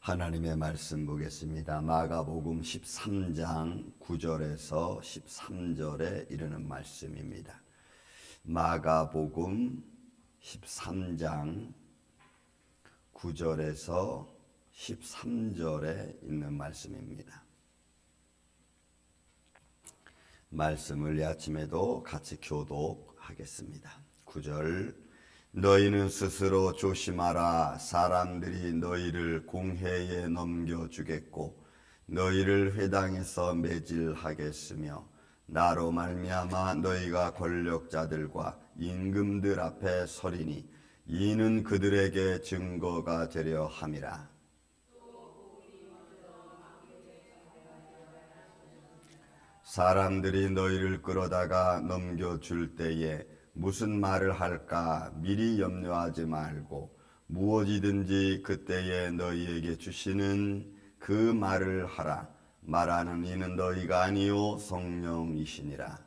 하나님의 말씀 보겠습니다. 마가복음 13장 9절에서 13절에 이르는 말씀입니다. 마가복음 13장 9절에서 13절에 있는 말씀입니다. 말씀을 이 아침에도 같이 교독하겠습니다. 9절 너희는 스스로 조심하라. 사람들이 너희를 공회에 넘겨주겠고 너희를 회당에서 매질하겠으며 나로 말미암아 너희가 권력자들과 임금들 앞에 서리니 이는 그들에게 증거가 되려 함이라. 사람들이 너희를 끌어다가 넘겨줄 때에 무슨 말을 할까 미리 염려하지 말고 무엇이든지 그때에 너희에게 주시는 그 말을 하라. 말하는 이는 너희가 아니요 성령이시니라.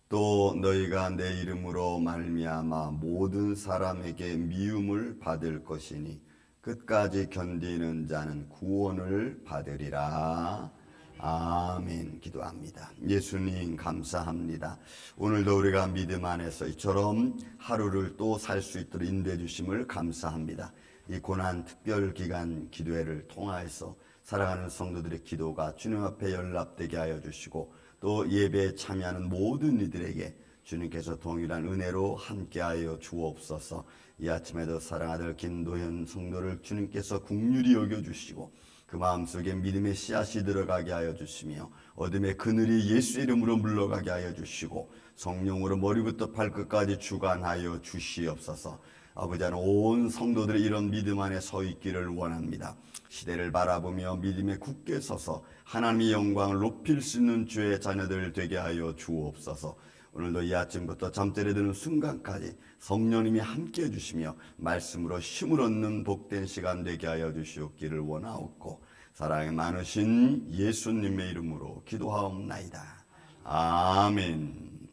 또 너희가 내 이름으로 말미암아 모든 사람에게 미움을 받을 것이니 끝까지 견디는 자는 구원을 받으리라. 아멘. 기도합니다. 예수님 감사합니다. 오늘도 우리가 믿음 안에서 이처럼 하루를 또 살 수 있도록 인도해 주심을 감사합니다. 이 고난 특별 기간 기도회를 통하여서 사랑하는 성도들의 기도가 주님 앞에 연락되게 하여 주시고 또 예배에 참여하는 모든 이들에게 주님께서 동일한 은혜로 함께하여 주옵소서. 이 아침에도 사랑하는 김도현 성도를 주님께서 긍휼히 여겨주시고 그 마음속에 믿음의 씨앗이 들어가게 하여 주시며 어둠의 그늘이 예수 이름으로 물러가게 하여 주시고 성령으로 머리부터 발끝까지 주관하여 주시옵소서. 아버지 하나님 온 성도들이 이런 믿음 안에 서 있기를 원합니다. 시대를 바라보며 믿음에 굳게 서서 하나님의 영광을 높일 수 있는 주의 자녀들 되게 하여 주옵소서. 오늘도 이 아침부터 잠자리에 드는 순간까지 성령님이 함께 해주시며 말씀으로 힘을 얻는 복된 시간 되게 하여 주시옵기를 원하옵고 사랑이 많으신 예수님의 이름으로 기도하옵나이다. 아멘.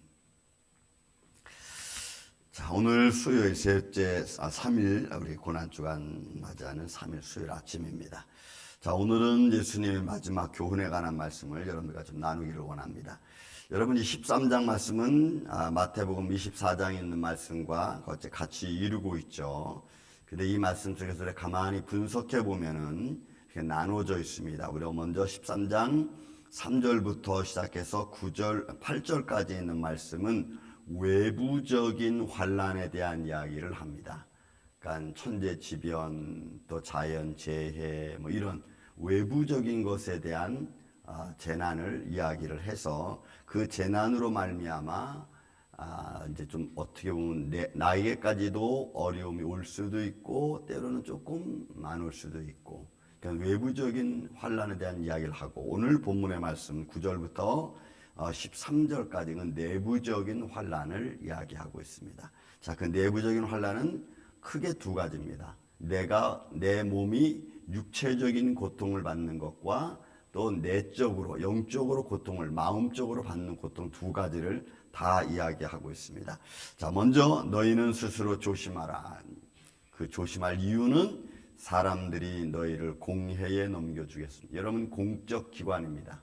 자, 오늘 수요일 3일 우리 고난주간 맞이하는 3일 수요일 아침입니다. 자, 오늘은 예수님의 마지막 교훈에 관한 말씀을 여러분들과 좀 나누기를 원합니다. 여러분 이 13장 말씀은 마태복음 24장에 있는 말씀과 같이 이루고 있죠. 근데 이 말씀 속에서 가만히 분석해 보면은 이렇게 나누어져 있습니다. 우리가 먼저 13장 3절부터 시작해서 9절, 8절까지 있는 말씀은 외부적인 환난에 대한 이야기를 합니다. 그러니까 천재지변, 또 자연재해, 뭐 이런 외부적인 것에 대한 재난을 이야기를 해서 그 재난으로 말미암아 이제 좀 어떻게 보면 나에게까지도 어려움이 올 수도 있고 때로는 조금 안 올 수도 있고 그러니까 외부적인 환난에 대한 이야기를 하고 오늘 본문의 말씀 9절부터 13절까지는 내부적인 환난을 이야기하고 있습니다. 자, 그 내부적인 환난은 크게 두 가지입니다. 내 몸이 육체적인 고통을 받는 것과 또 내적으로 영적으로 고통을 마음적으로 받는 고통 두 가지를 다 이야기하고 있습니다. 자, 먼저 너희는 스스로 조심하라. 그 조심할 이유는 사람들이 너희를 공회에 넘겨주겠습니다. 여러분 공적 기관입니다.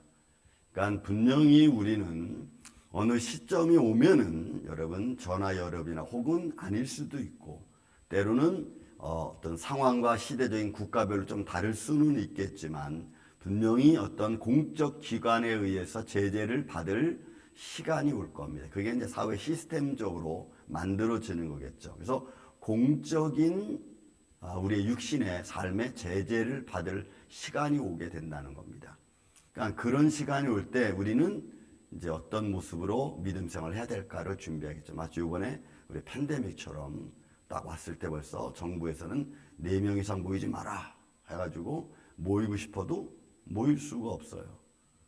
그러니까 분명히 우리는 어느 시점이 오면은 여러분 전화 여럽이나 혹은 아닐 수도 있고 때로는 어떤 상황과 시대적인 국가별로 좀 다를 수는 있겠지만 분명히 어떤 공적 기관에 의해서 제재를 받을 시간이 올 겁니다. 그게 이제 사회 시스템적으로 만들어지는 거겠죠. 그래서 공적인 우리의 육신의 삶에 제재를 받을 시간이 오게 된다는 겁니다. 그러니까 그런 시간이 올 때 우리는 이제 어떤 모습으로 믿음 생활을 해야 될까를 준비하겠죠. 마치 이번에 우리 팬데믹처럼 딱 왔을 때 벌써 정부에서는 4명 이상 모이지 마라 해가지고 모이고 싶어도 모일 수가 없어요.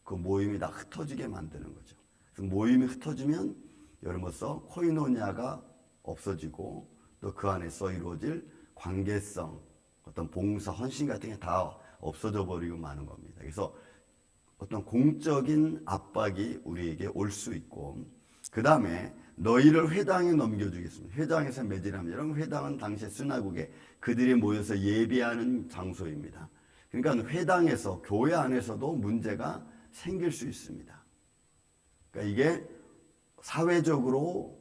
그 모임이 다 흩어지게 만드는 거죠. 그래서 모임이 흩어지면 여러분으로서 코이노니아가 없어지고 또 그 안에서 이루어질 관계성, 어떤 봉사, 헌신 같은 게 다 없어져 버리고 마는 겁니다. 그래서 어떤 공적인 압박이 우리에게 올 수 있고, 그 다음에 너희를 회당에 넘겨주겠습니다. 회당에서 매질하면, 여러분 회당은 당시 스나고게 그들이 모여서 예배하는 장소입니다. 그러니까 회당에서, 교회 안에서도 문제가 생길 수 있습니다. 그러니까 이게 사회적으로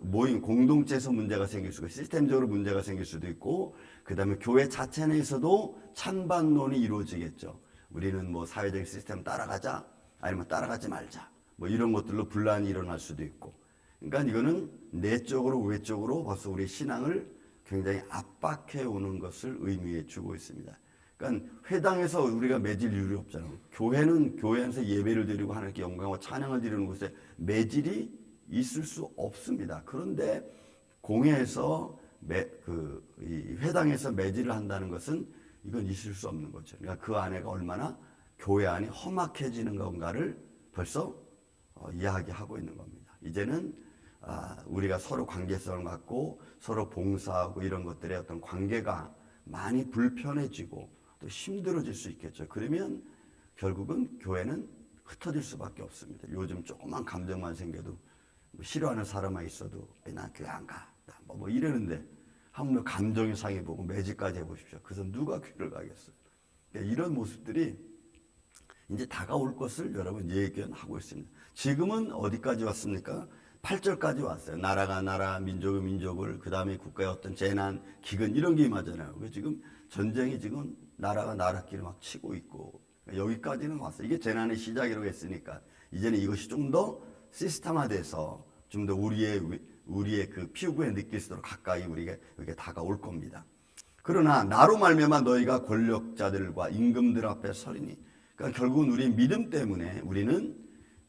모임 공동체에서 문제가 생길 수가 있고, 시스템적으로 문제가 생길 수도 있고, 그 다음에 교회 자체 내에서도 찬반론이 이루어지겠죠. 우리는 뭐 사회적 시스템 따라가자, 아니면 따라가지 말자, 뭐 이런 것들로 분란이 일어날 수도 있고. 그러니까 이거는 내적으로 외적으로 벌써 우리 신앙을 굉장히 압박해 오는 것을 의미해 주고 있습니다. 그러니까 회당에서 우리가 매질 이유이 없잖아요. 교회는 교회 안에서 예배를 드리고 하나님께 영광과 찬양을 드리는 곳에 매질이 있을 수 없습니다. 그런데 공회에서 이 회당에서 매질을 한다는 것은 이건 있을 수 없는 거죠. 그러니까 그 안에가 얼마나 교회 안이 험악해지는 건가를 벌써 이야기하고 있는 겁니다. 이제는 우리가 서로 관계성을 갖고 서로 봉사하고 이런 것들의 어떤 관계가 많이 불편해지고 또 힘들어질 수 있겠죠. 그러면 결국은 교회는 흩어질 수밖에 없습니다. 요즘 조그만 감정만 생겨도 싫어하는 사람만 있어도 난 교회 안 가. 뭐 이러는데 한번 감정이 상해보고 매질까지 해보십시오. 그래서 누가 교회를 가겠어요. 그러니까 이런 모습들이 이제 다가올 것을 여러분 예견하고 있습니다. 지금은 어디까지 왔습니까? 8절까지 왔어요. 나라가 나라, 민족이 민족을, 그 다음에 국가의 어떤 재난, 기근 이런 게 임하잖아요. 지금 전쟁이 지금 나라가 나라끼리 막 치고 있고 여기까지는 왔어요. 이게 재난의 시작이라고 했으니까 이제는 이것이 좀 더 시스템화돼서 좀 더 우리의 그 피부에 느낄 수 있도록 가까이 우리에게 다가올 겁니다. 그러나 나로 말미암아 너희가 권력자들과 임금들 앞에 서리니, 그러니까 결국은 우리 믿음 때문에 우리는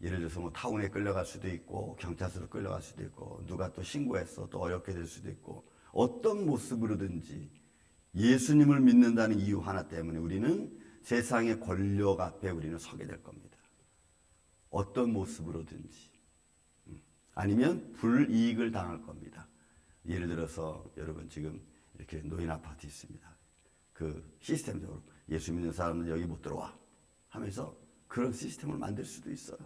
예를 들어서 뭐 타운에 끌려갈 수도 있고 경찰서로 끌려갈 수도 있고 누가 또 신고해서 또 어렵게 될 수도 있고, 어떤 모습으로든지 예수님을 믿는다는 이유 하나 때문에 우리는 세상의 권력 앞에 우리는 서게 될 겁니다. 어떤 모습으로든지. 아니면 불이익을 당할 겁니다. 예를 들어서 여러분 지금 이렇게 노인 아파트 있습니다. 그 시스템적으로 예수 믿는 사람은 여기 못 들어와 하면서 그런 시스템을 만들 수도 있어요.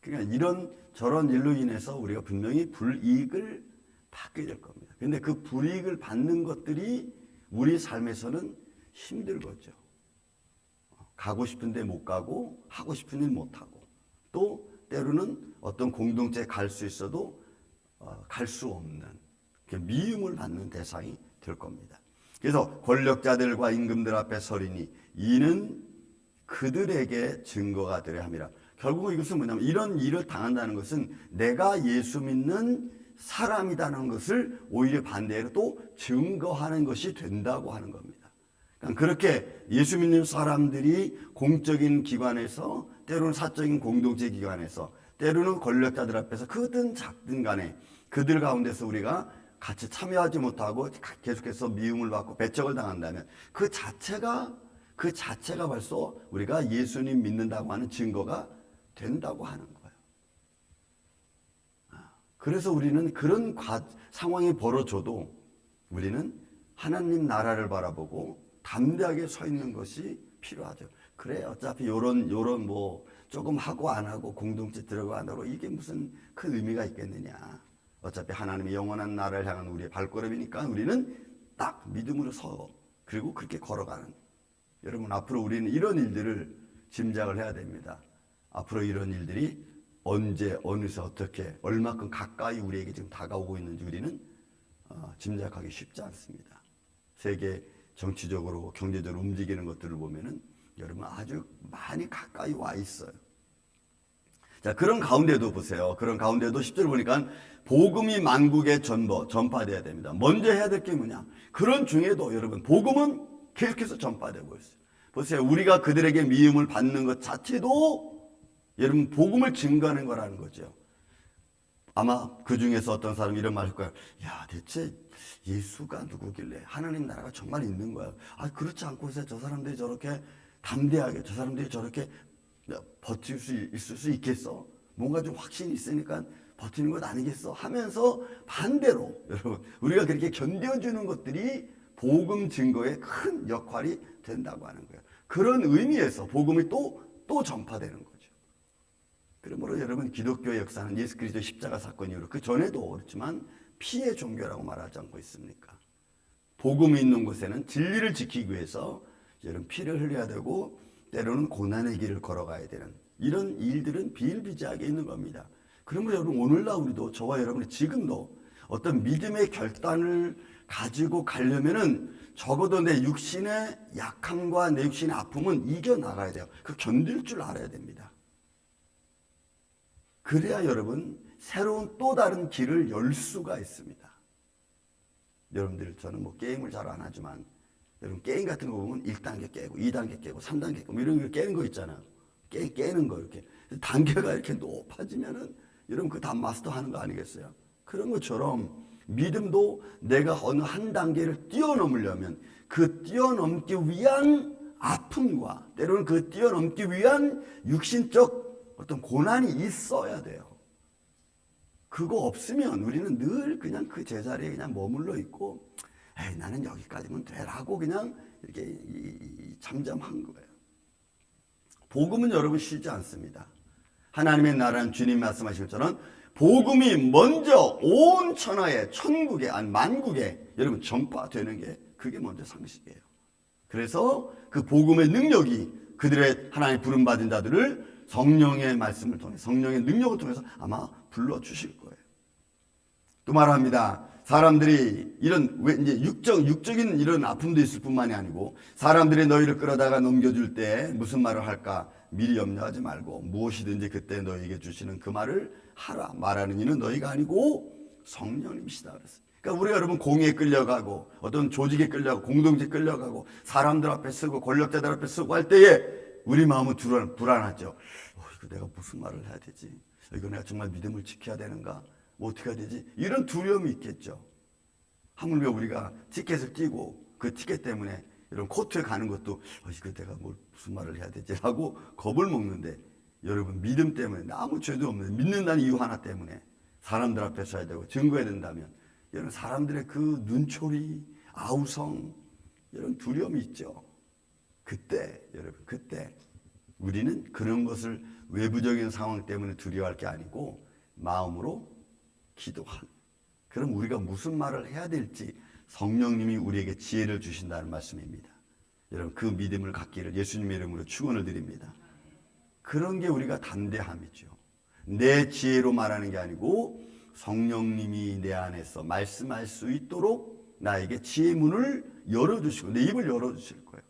그러니까 이런 저런 일로 인해서 우리가 분명히 불이익을 받게 될 겁니다. 그런데 그 불이익을 받는 것들이 우리 삶에서는 힘들겠죠. 가고 싶은데 못 가고 하고 싶은 일 못 하고, 또 때로는 어떤 공동체에 갈 수 있어도 갈 수 없는 미움을 받는 대상이 될 겁니다. 그래서 권력자들과 임금들 앞에 서리니 이는 그들에게 증거가 되려 함이라. 결국은 이것은 뭐냐면 이런 일을 당한다는 것은 내가 예수 믿는 사람이라는 것을 오히려 반대로 또 증거하는 것이 된다고 하는 겁니다. 그러니까 그렇게 예수 믿는 사람들이 공적인 기관에서, 때로는 사적인 공동체 기관에서, 때로는 권력자들 앞에서 크든 작든 간에 그들 가운데서 우리가 같이 참여하지 못하고 계속해서 미움을 받고 배척을 당한다면 그 자체가 벌써 우리가 예수님 믿는다고 하는 증거가 된다고 하는 거예요. 그래서 우리는 그런 상황이 벌어져도 우리는 하나님 나라를 바라보고 담대하게 서 있는 것이 필요하죠. 그래 어차피 요런 뭐 조금 하고 안 하고 공동체 들어가고 안 하고 이게 무슨 큰 의미가 있겠느냐. 어차피 하나님의 영원한 나라를 향한 우리의 발걸음이니까 우리는 딱 믿음으로 서, 그리고 그렇게 걸어가는. 여러분 앞으로 우리는 이런 일들을 짐작을 해야 됩니다. 앞으로 이런 일들이 언제 어느새 어떻게 얼마큼 가까이 우리에게 지금 다가오고 있는지 우리는 짐작하기 쉽지 않습니다. 세계 정치적으로 경제적으로 움직이는 것들을 보면은 여러분 아주 많이 가까이 와 있어요. 자, 그런 가운데도 보세요. 그런 가운데도 10절 보니까 복음이 만국에 전파돼야 됩니다. 먼저 해야 될 게 뭐냐? 그런 중에도 여러분 복음은 계속해서 전파되고 있어요. 보세요. 우리가 그들에게 미움을 받는 것 자체도 여러분 복음을 증거하는 거라는 거죠. 아마 그 중에서 어떤 사람이 이런 말일 거예요. 야, 대체 예수가 누구길래 하나님 나라가 정말 있는 거야? 그렇지 않고서 저 사람들이 저렇게 담대하게, 저 사람들이 저렇게 버틸 수 있을 수 있겠어? 뭔가 좀 확신이 있으니까 버티는 것 아니겠어? 하면서 반대로 여러분 우리가 그렇게 견뎌주는 것들이 복음 증거에 큰 역할이 된다고 하는 거예요. 그런 의미에서 복음이 또 전파되는 거죠. 그러므로 여러분, 기독교의 역사는 예수 그리스도의 십자가 사건 이후로, 그 전에도 그렇지만 피의 종교라고 말하지 않고 있습니까? 복음이 있는 곳에는 진리를 지키기 위해서 여러분 피를 흘려야 되고 때로는 고난의 길을 걸어가야 되는 이런 일들은 비일비재하게 있는 겁니다. 그러므로 여러분, 오늘날 우리도, 저와 여러분이 지금도 어떤 믿음의 결단을 가지고 가려면은 적어도 내 육신의 약함과 내 육신의 아픔은 이겨나가야 돼요. 그 견딜 줄 알아야 됩니다. 그래야 여러분, 새로운 또 다른 길을 열 수가 있습니다. 여러분들, 저는 뭐 게임을 잘 안 하지만 여러분, 게임 같은 거 보면 1단계 깨고 2단계 깨고 3단계 깨고 뭐 이런 거 깨는 거 있잖아요. 깨는 거 이렇게 단계가 이렇게 높아지면은 여러분, 그 다 마스터하는 거 아니겠어요? 그런 것처럼 믿음도 내가 어느 한 단계를 뛰어넘으려면 그 뛰어넘기 위한 아픔과 때로는 그 뛰어넘기 위한 육신적 어떤 고난이 있어야 돼요. 그거 없으면 우리는 늘 그냥 그 제자리에 그냥 머물러 있고, 에이, 나는 여기까지면 되라고 그냥 이렇게 잠잠한 거예요. 복음은 여러분 쉬지 않습니다. 하나님의 나라는 주님 말씀하신 것처럼 복음이 먼저 온 천하에, 천국에, 아니 만국에 여러분 전파되는 게, 그게 먼저 상식이에요. 그래서 그 복음의 능력이 그들의 하나님 부름받은 자들을 성령의 말씀을 통해, 성령의 능력을 통해서 아마 불러주실 거예요. 또 말합니다. 사람들이 이런 이제 육적인 이런 아픔도 있을 뿐만이 아니고, 사람들이 너희를 끌어다가 넘겨줄 때 무슨 말을 할까 미리 염려하지 말고 무엇이든지 그때 너희에게 주시는 그 말을 하라. 말하는 이는 너희가 아니고 성령님이시다 그랬어요. 그러니까 우리가 여러분 공의에 끌려가고 어떤 조직에 끌려가고 공동체에 끌려가고 사람들 앞에 쓰고 권력자들 앞에 쓰고 할 때에 우리 마음은 불안하죠. 이거 내가 무슨 말을 해야 되지? 이거 내가 정말 믿음을 지켜야 되는가? 뭐 어떻게 해야 되지? 이런 두려움이 있겠죠. 하물며 우리가 티켓을 띄고 그 티켓 때문에 이런 코트에 가는 것도 이거 내가 무슨 말을 해야 되지? 하고 겁을 먹는데, 여러분 믿음 때문에, 아무 죄도 없는데 믿는다는 이유 하나 때문에 사람들 앞에 서야 되고 증거해야 된다면, 여러분 사람들의 그 눈초리, 아우성, 이런 두려움이 있죠. 그때 여러분, 그때 우리는 그런 것을 외부적인 상황 때문에 두려워할 게 아니고 마음으로 기도하는, 그럼 우리가 무슨 말을 해야 될지 성령님이 우리에게 지혜를 주신다는 말씀입니다. 여러분, 그 믿음을 갖기를 예수님의 이름으로 축원을 드립니다. 그런 게 우리가 담대함이죠. 내 지혜로 말하는 게 아니고 성령님이 내 안에서 말씀할 수 있도록 나에게 지혜 문을 열어주시고 내 입을 열어주실 거예요.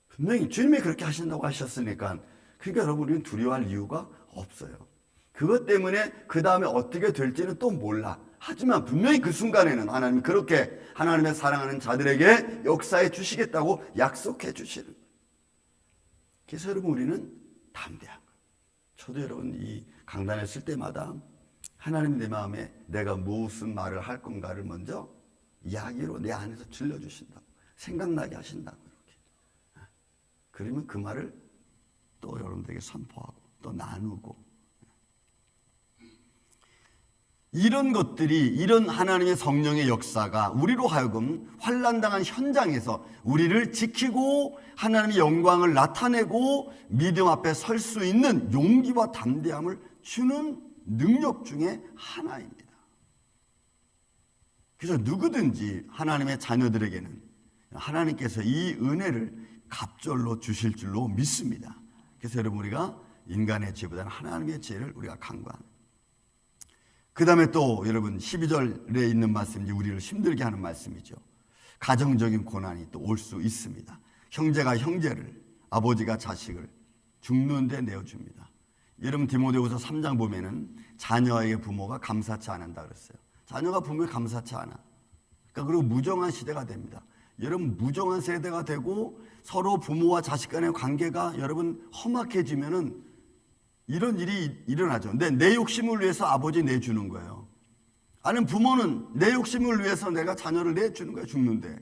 분명히 주님이 그렇게 하신다고 하셨으니까, 그러니까 여러분, 우리는 두려워할 이유가 없어요. 그것 때문에 그 다음에 어떻게 될지는 또 몰라. 하지만 분명히 그 순간에는 하나님이 그렇게 하나님의 사랑하는 자들에게 역사해 주시겠다고 약속해 주시는 거예요. 그래서 여러분, 우리는 담대한 거예요. 저도 여러분 이 강단에 쓸 때마다 하나님이 내 마음에 내가 무슨 말을 할 건가를 먼저 이야기로 내 안에서 들려주신다고, 생각나게 하신다고. 이렇게. 그러면 그 말을 또 여러분들에게 선포하고 또 나누고, 이런 것들이, 이런 하나님의 성령의 역사가 우리로 하여금 환난당한 현장에서 우리를 지키고 하나님의 영광을 나타내고 믿음 앞에 설 수 있는 용기와 담대함을 주는 능력 중에 하나입니다. 그래서 누구든지 하나님의 자녀들에게는 하나님께서 이 은혜를 갑절로 주실 줄로 믿습니다. 그래서 여러분, 우리가 인간의 지혜보다는 하나님의 지혜를 우리가 간구합니다. 그 다음에 또 여러분 12절에 있는 말씀이 우리를 힘들게 하는 말씀이죠. 가정적인 고난이 또 올 수 있습니다. 형제가 형제를, 아버지가 자식을 죽는 데 내어줍니다. 여러분 디모데후서 3장 보면은 자녀에게 부모가 감사치 않는다 그랬어요. 자녀가 부모에 감사치 않아. 그러니까 그리고 무정한 시대가 됩니다. 여러분, 무정한 세대가 되고 서로 부모와 자식 간의 관계가 여러분 험악해지면은 이런 일이 일어나죠. 근데 내 욕심을 위해서 아버지 내주는 거예요. 아니면 부모는 내 욕심을 위해서 내가 자녀를 내주는 거예요. 죽는데.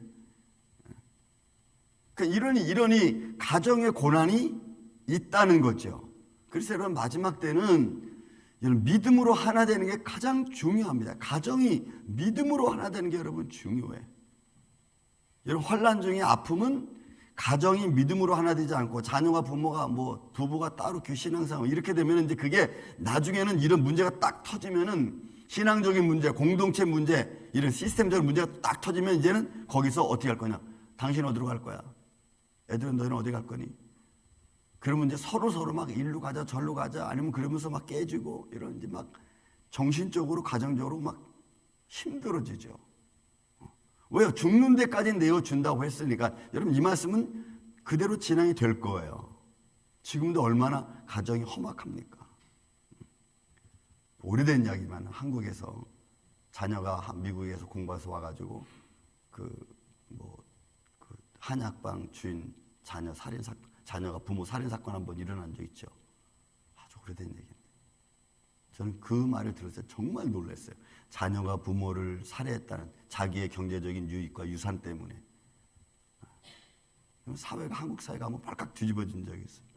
그러니까 이러니 가정의 고난이 있다는 거죠. 그래서 여러분, 마지막 때는 여러분 믿음으로 하나 되는 게 가장 중요합니다. 가정이 믿음으로 하나 되는 게 여러분 중요해. 여러분, 환난 중에 아픔은 가정이 믿음으로 하나 되지 않고 자녀와 부모가 뭐 부부가 따로 신앙생활 이렇게 되면 이제 그게 나중에는 이런 문제가 딱 터지면은 신앙적인 문제, 공동체 문제, 이런 시스템적인 문제가 딱 터지면 이제는 거기서 어떻게 할 거냐? 당신 어디로 갈 거야? 애들은 너희는 어디 갈 거니? 그러면 이제 서로 막 일로 가자 절로 가자 아니면 그러면서 막 깨지고 이런 이제 막 정신적으로 가정적으로 막 힘들어지죠. 왜요? 죽는 데까지 내어준다고 했으니까 여러분 이 말씀은 그대로 진행이 될 거예요. 지금도 얼마나 가정이 험악합니까? 오래된 이야기만 한국에서 자녀가 미국에서 공부해서 와가지고 그 한약방 주인 자녀가 부모 살인 사건 한번 일어난 적 있죠. 아주 오래된 얘기입니다. 저는 그 말을 들었을 때 정말 놀랐어요. 자녀가 부모를 살해했다는 자기의 경제적인 유익과 유산 때문에 사회가 한국 사회가 한번 발칵 뒤집어진 적이 있어요.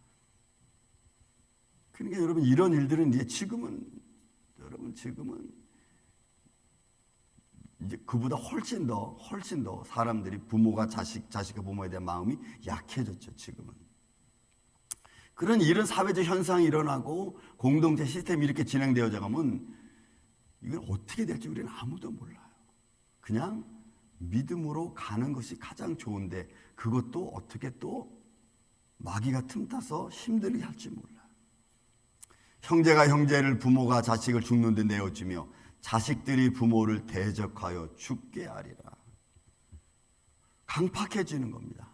그러니까 여러분 이런 일들은 이제 지금은 이제 그보다 훨씬 더 사람들이 부모가 자식과 부모에 대한 마음이 약해졌죠. 지금은 그런 이런 사회적 현상이 일어나고 공동체 시스템이 이렇게 진행되어져 가면 이건 어떻게 될지 우리는 아무도 몰라요. 그냥 믿음으로 가는 것이 가장 좋은데 그것도 어떻게 또 마귀가 틈타서 힘들게 할지 몰라요. 형제가 형제를 부모가 자식을 죽는 데 내어주며 자식들이 부모를 대적하여 죽게 하리라. 강팍해지는 겁니다.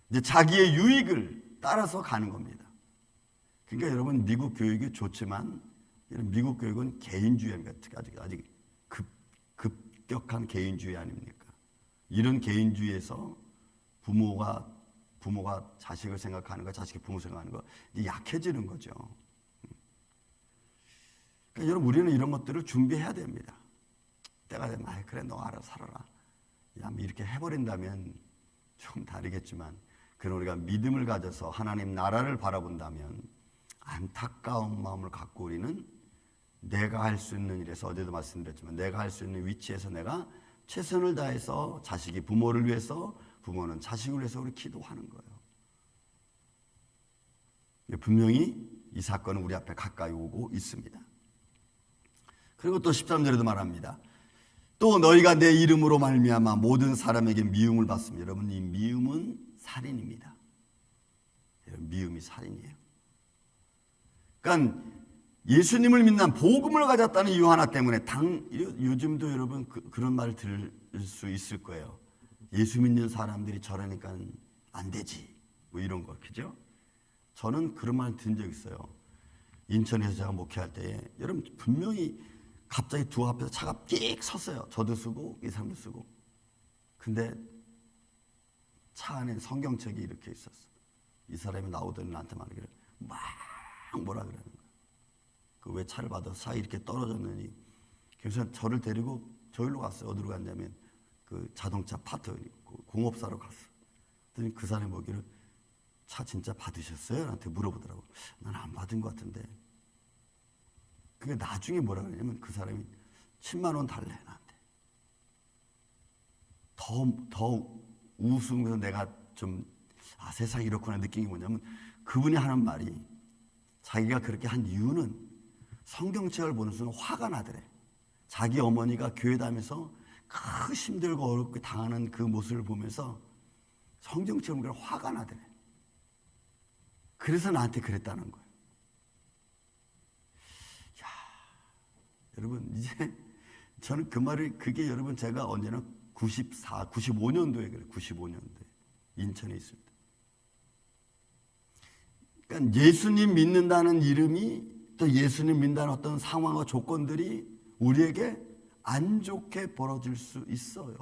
이제 자기의 유익을 따라서 가는 겁니다. 그러니까 여러분 미국 교육이 좋지만 미국 교육은 개인주의입니다. 아직 급격한 개인주의 아닙니까? 이런 개인주의에서 부모가 자식을 생각하는 거, 자식이 부모 생각하는 거 이제 약해지는 거죠. 그러니까 여러분 우리는 이런 것들을 준비해야 됩니다. 때가 되면 그래 너 알아서 살아라. 이렇게 해버린다면 좀 다르겠지만 그런 우리가 믿음을 가져서 하나님 나라를 바라본다면 안타까운 마음을 갖고 우리는 내가 할 수 있는 일에서 어제도 말씀드렸지만 내가 할 수 있는 위치에서 내가 최선을 다해서 자식이 부모를 위해서 부모는 자식을 위해서 우리 기도하는 거예요. 분명히 이 사건은 우리 앞에 가까이 오고 있습니다. 그리고 또 13절에도 말합니다. 또 너희가 내 이름으로 말미암아 모든 사람에게 미움을 받습니다. 여러분 이 미움은 살인입니다. 미움이 살인이에요. 그러니까 예수님을 믿는 복음을 가졌다는 이유 하나 때문에 요즘도 여러분 그런 말을 들을 수 있을 거예요. 예수 믿는 사람들이 저러니까 안 되지 뭐 이런 거 그죠? 저는 그런 말 들은 적 있어요. 인천에서 제가 목회할 때 여러분 분명히 갑자기 두 앞에서 차가 띡 섰어요. 저도 쓰고 이 사람도 쓰고. 근데 차 안에 성경책이 이렇게 있었어. 이 사람이 나오더니 나한테 말하기를 막 뭐라 그러는 거야. 그 왜 차를 받아서 차 이렇게 떨어졌느니. 그래서 저를 데리고 저기로 갔어요. 어디로 갔냐면 그 자동차 파트 공업사로 갔어. 그랬더니 그 사람이 뭐기를 차 진짜 받으셨어요? 나한테 물어보더라고. 난 안 받은 것 같은데. 그게 나중에 뭐라 그러냐면 그 사람이 10만 원 달래 나한테. 더 웃으면서 내가 좀 세상이 이렇구나 느낀 게 뭐냐면 그분이 하는 말이 자기가 그렇게 한 이유는 성경책을 보는 순간 화가 나더래. 자기 어머니가 교회 다니면서 그 힘들고 어렵게 당하는 그 모습을 보면서 성경책을 보면 화가 나더래. 그래서 나한테 그랬다는 거예요. 야, 여러분 이제 저는 그 말을 그게 여러분 제가 언제나 95년도에 그래요. 95년도에 인천에 있을 때. 그러니까 예수님 믿는다는 이름이 또 예수님 믿는다는 어떤 상황과 조건들이 우리에게 안 좋게 벌어질 수 있어요.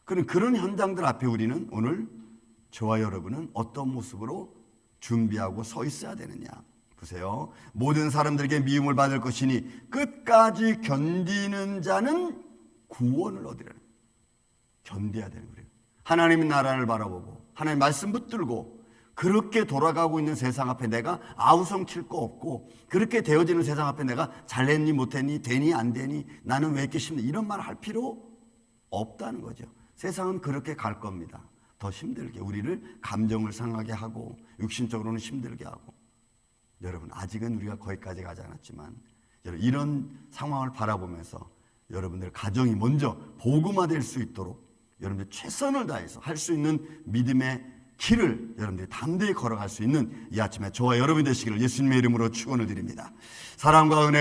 그런 현장들 앞에 우리는 오늘 저와 여러분은 어떤 모습으로 준비하고 서 있어야 되느냐. 보세요. 모든 사람들에게 미움을 받을 것이니 끝까지 견디는 자는 구원을 얻으리라. 견뎌야 되는 거예요. 하나님의 나라를 바라보고 하나님의 말씀 붙들고 그렇게 돌아가고 있는 세상 앞에 내가 아우성 칠 거 없고 그렇게 되어지는 세상 앞에 내가 잘했니 못했니 되니 안 되니 나는 왜 이렇게 힘드니 이런 말 할 필요 없다는 거죠. 세상은 그렇게 갈 겁니다. 더 힘들게 우리를 감정을 상하게 하고 육신적으로는 힘들게 하고. 여러분 아직은 우리가 거기까지 가지 않았지만 이런 상황을 바라보면서 여러분들 가정이 먼저 복음화될 수 있도록 여러분들 최선을 다해서 할 수 있는 믿음의 길을 여러분들이 담대히 걸어갈 수 있는 이 아침에 저와 여러분이 되시기를 예수님의 이름으로 축원을 드립니다. 사랑과 은혜